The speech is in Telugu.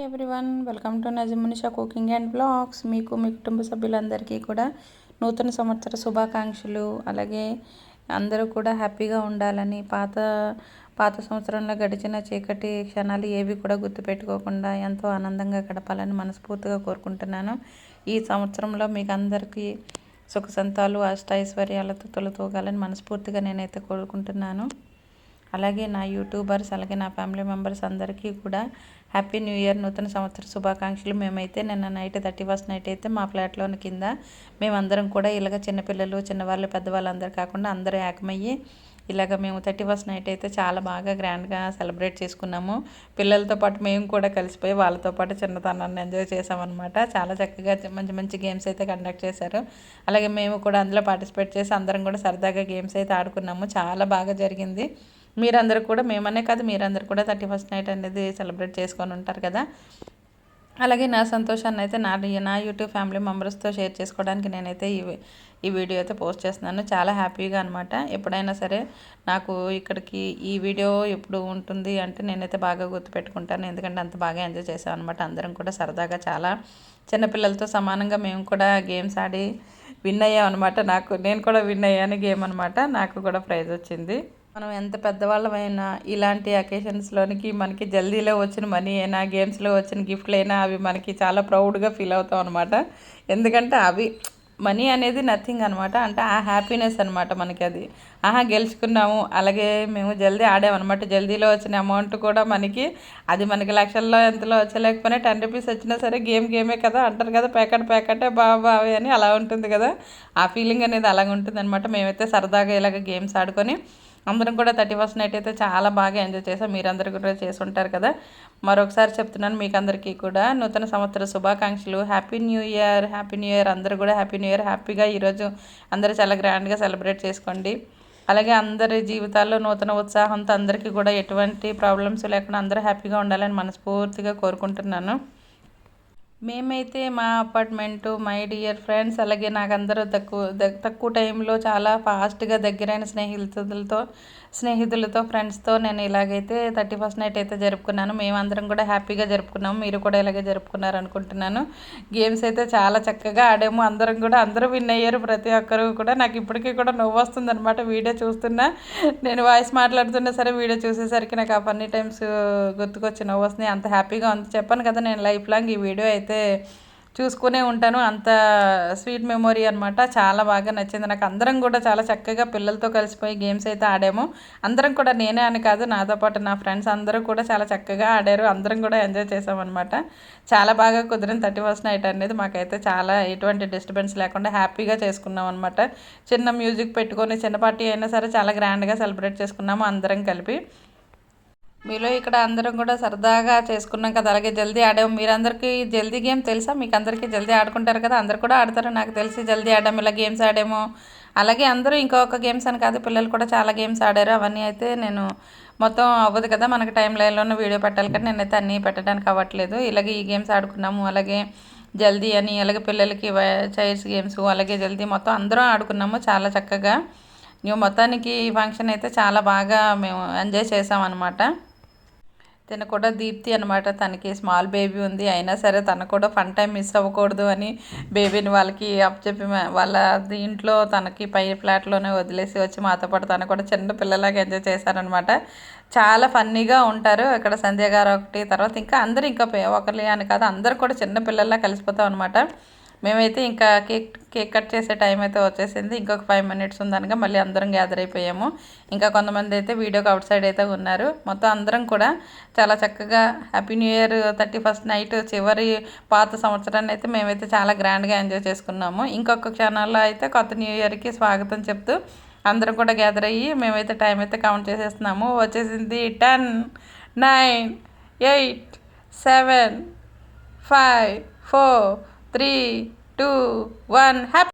Everyone, welcome to Najmunnisa cooking and blogs. మీకు మీ కుటుంబ సభ్యులందరికీ కూడా నూతన సంవత్సర శుభాకాంక్షలు. అలాగే అందరూ కూడా హ్యాపీగా ఉండాలని, పాత పాత సంవత్సరంలో గడిచిన చీకటి క్షణాలు ఏవి కూడా గుర్తుపెట్టుకోకుండా ఎంతో ఆనందంగా గడపాలని మనస్ఫూర్తిగా కోరుకుంటున్నాను. ఈ సంవత్సరంలో మీకు అందరికీ సుఖ సంతాలు, అష్టైశ్వర్యాలతో తొలతూగాలని మనస్ఫూర్తిగా నేనైతే కోరుకుంటున్నాను. అలాగే నా యూట్యూబర్స్, అలాగే నా ఫ్యామిలీ మెంబర్స్ అందరికీ కూడా హ్యాపీ న్యూ ఇయర్, నూతన సంవత్సర శుభాకాంక్షలు. మేమైతే నిన్న నైట్ 31st నైట్ అయితే మా ఫ్లాట్లోని కింద మేమందరం కూడా ఇలాగ చిన్నపిల్లలు, చిన్నవాళ్ళు, పెద్దవాళ్ళు అందరు కాకుండా అందరూ ఏకమయ్యి ఇలాగ మేము 31st నైట్ అయితే చాలా బాగా గ్రాండ్గా సెలబ్రేట్ చేసుకున్నాము. పిల్లలతో పాటు మేము కూడా కలిసిపోయి వాళ్ళతో పాటు చిన్నతనాన్ని ఎంజాయ్ చేసామన్నమాట. చాలా చక్కగా మంచి మంచి గేమ్స్ అయితే కండక్ట్ చేశారు. అలాగే మేము కూడా అందులో పార్టిసిపేట్ చేసి అందరం కూడా సరదాగా గేమ్స్ అయితే ఆడుకున్నాము. చాలా బాగా జరిగింది. మీరందరూ కూడా, మేమనే కాదు మీరందరూ కూడా 31st నైట్ అనేది సెలబ్రేట్ చేసుకొని ఉంటారు కదా. అలాగే నా సంతోషాన్ని అయితే నా యూట్యూబ్ ఫ్యామిలీ మెంబర్స్తో షేర్ చేసుకోవడానికి నేనైతే ఈ వీడియో అయితే పోస్ట్ చేస్తున్నాను. చాలా హ్యాపీగా అనమాట. ఎప్పుడైనా సరే నాకు ఇక్కడికి ఈ వీడియో ఎప్పుడు ఉంటుంది అంటే నేనైతే బాగా గుర్తుపెట్టుకుంటాను. ఎందుకంటే అంత బాగా ఎంజాయ్ చేసాం అనమాట. అందరం కూడా సరదాగా చాలా చిన్నపిల్లలతో సమానంగా మేము కూడా గేమ్స్ ఆడి విన్ అయ్యాం అనమాట. నేను కూడా విన్ అయ్యాను గేమ్ అనమాట. నాకు కూడా ప్రైజ్ వచ్చింది. మనం ఎంత పెద్దవాళ్ళమైనా ఇలాంటి అకేషన్స్లోనికి మనకి జల్దీలో వచ్చిన మనీ అయినా, గేమ్స్లో వచ్చిన గిఫ్ట్లు అయినా అవి మనకి చాలా ప్రౌడ్గా ఫీల్ అవుతాం అనమాట. ఎందుకంటే అవి మనీ అనేది నథింగ్ అనమాట. అంటే ఆ హ్యాపీనెస్ అనమాట మనకి అది. గెలుచుకున్నాము, అలాగే మేము జల్దీ ఆడామన్నమాట. జల్దీలో వచ్చిన అమౌంట్ కూడా మనకి లక్షల్లో ఎంతలో వచ్చలేకపోయినా 10 రూపీస్ వచ్చినా సరే గేమే కదా అంటారు కదా, ప్యాకెటే బాబావి అని అలా ఉంటుంది కదా. ఆ ఫీలింగ్ అనేది అలాగ ఉంటుంది అనమాట. మేమైతే సరదాగా ఇలాగ గేమ్స్ ఆడుకొని అందరం కూడా 31st నైట్ అయితే చాలా బాగా ఎంజాయ్ చేసాం. మీరందరూ కూడా చేసి ఉంటారు కదా. మరొకసారి చెప్తున్నాను, మీకు అందరికీ కూడా నూతన సంవత్సర శుభాకాంక్షలు. Happy new year. అందరూ కూడా హ్యాపీ న్యూ ఇయర్. హ్యాపీగా ఈరోజు అందరూ చాలా గ్రాండ్గా సెలబ్రేట్ చేసుకోండి. అలాగే అందరి జీవితాల్లో నూతన ఉత్సాహంతో అందరికీ కూడా ఎటువంటి ప్రాబ్లమ్స్ లేకుండా అందరూ హ్యాపీగా ఉండాలని మనస్ఫూర్తిగా కోరుకుంటున్నాను. మేమైతే మా అపార్ట్మెంటు, మై డియర్ ఫ్రెండ్స్, అలాగే నాకు అందరూ తక్కువ టైంలో చాలా ఫాస్ట్గా దగ్గరైన స్నేహితులతో ఫ్రెండ్స్తో నేను ఇలాగైతే 31st నైట్ అయితే జరుపుకున్నాను. మేమందరం కూడా హ్యాపీగా జరుపుకున్నాము. మీరు కూడా ఇలాగే జరుపుకున్నారు అనుకుంటున్నాను. గేమ్స్ అయితే చాలా చక్కగా ఆడాము. అందరూ విన్ అయ్యారు. ప్రతి ఒక్కరు కూడా. నాకు ఇప్పటికీ కూడా నవ్వు వస్తుంది అనమాట వీడియో చూస్తున్నా. నేను వాయిస్ మాట్లాడుతున్నా సరే వీడియో చూసేసరికి నాకు ఆ ఫన్నీ టైమ్స్ గుర్తుకొచ్చి నవ్వు వస్తుంది. అంత హ్యాపీగా ఉంది. చెప్పాను కదా, నేను లైఫ్ లాంగ్ ఈ వీడియో అయితే చూసుకునే ఉంటాను. అంత స్వీట్ మెమొరీ అనమాట. చాలా బాగా నచ్చింది నాకు. అందరం కూడా చాలా చక్కగా పిల్లలతో కలిసిపోయి గేమ్స్ అయితే ఆడాము. అందరం కూడా, నేనే అని కాదు, నాతో పాటు నా ఫ్రెండ్స్ అందరూ కూడా చాలా చక్కగా ఆడారు. అందరం కూడా ఎంజాయ్ చేసామన్నమాట. చాలా బాగా కుదిరిన 31st నైట్ అనేది మాకైతే చాలా ఎటువంటి డిస్టర్బెన్స్ లేకుండా హ్యాపీగా చేసుకున్నాం అనమాట. చిన్న మ్యూజిక్ పెట్టుకొని, చిన్న పార్టీ అయినా సరే చాలా గ్రాండ్గా సెలబ్రేట్ చేసుకున్నాము అందరం కలిపి. మీలో ఇక్కడ అందరం కూడా సరదాగా చేసుకున్నాం కదా. అలాగే జల్దీ ఆడాము. మీరందరికీ జల్దీ గేమ్ తెలుసా? మీకు అందరికీ జల్దీ ఆడుకుంటారు కదా, అందరు కూడా ఆడతారు నాకు తెలిసి. జల్దీ ఆడాము, ఇలా గేమ్స్ ఆడాము. అలాగే అందరూ ఇంకొక గేమ్స్ అని కాదు, పిల్లలు కూడా చాలా గేమ్స్ ఆడారు. అవన్నీ అయితే నేను మొత్తం అవ్వదు కదా, మనకి టైం లైన్లోనే వీడియో పెట్టాలి కదా, నేనైతే అన్నీ పెట్టడానికి అవ్వట్లేదు. ఇలాగే ఈ గేమ్స్ ఆడుకున్నాము. అలాగే జల్దీ అని, అలాగే పిల్లలకి చైర్స్ గేమ్స్, అలాగే జల్దీ మొత్తం అందరం ఆడుకున్నాము చాలా చక్కగా. మొత్తానికి ఈ ఫంక్షన్ అయితే చాలా బాగా మేము ఎంజాయ్ చేసామన్నమాట. తను కూడా దీప్తి అనమాట. తనకి స్మాల్ బేబీ ఉంది. అయినా సరే తను కూడా ఫన్ టైం మిస్ అవ్వకూడదు అని బేబీని వాళ్ళకి అప్పచెప్పి వాళ్ళ ఇంట్లో తనకి పై ఫ్లాట్లోనే వదిలేసి వచ్చి మాతో పాటు తను కూడా చిన్న పిల్లలాగా ఎంజాయ్ చేశారనమాట. చాలా ఫన్నీగా ఉంటారు. ఇక్కడ సంధ్య గారు ఒకటి, తర్వాత ఇంకా అందరూ, ఇంకా ఒకరి అని కాదు, అందరూ కూడా చిన్న పిల్లల్లా కలిసిపోతాం అనమాట. మేమైతే ఇంకా కేక్ కట్ చేసే టైం అయితే వచ్చేసింది. ఇంకొక 5 minutes ఉందనగా మళ్ళీ అందరం గ్యాదర్ అయిపోయాము. ఇంకా కొంతమంది అయితే వీడియోకి అవుట్ సైడ్ అయితే ఉన్నారు. మొత్తం అందరం కూడా చాలా చక్కగా happy new year 31st night చివరి పాత సంవత్సరాన్ని అయితే మేమైతే చాలా గ్రాండ్గా ఎంజాయ్ చేసుకున్నాము. ఇంకొక క్షణాల్లో అయితే కొత్త న్యూ ఇయర్కి స్వాగతం చెప్తూ అందరం కూడా గ్యాదర్ అయ్యి మేమైతే టైం అయితే కౌంట్ చేసేస్తున్నాము. వచ్చేసింది 10, 9, 8, 7, 5, 4, 3, 2, 1. హ్యాపీ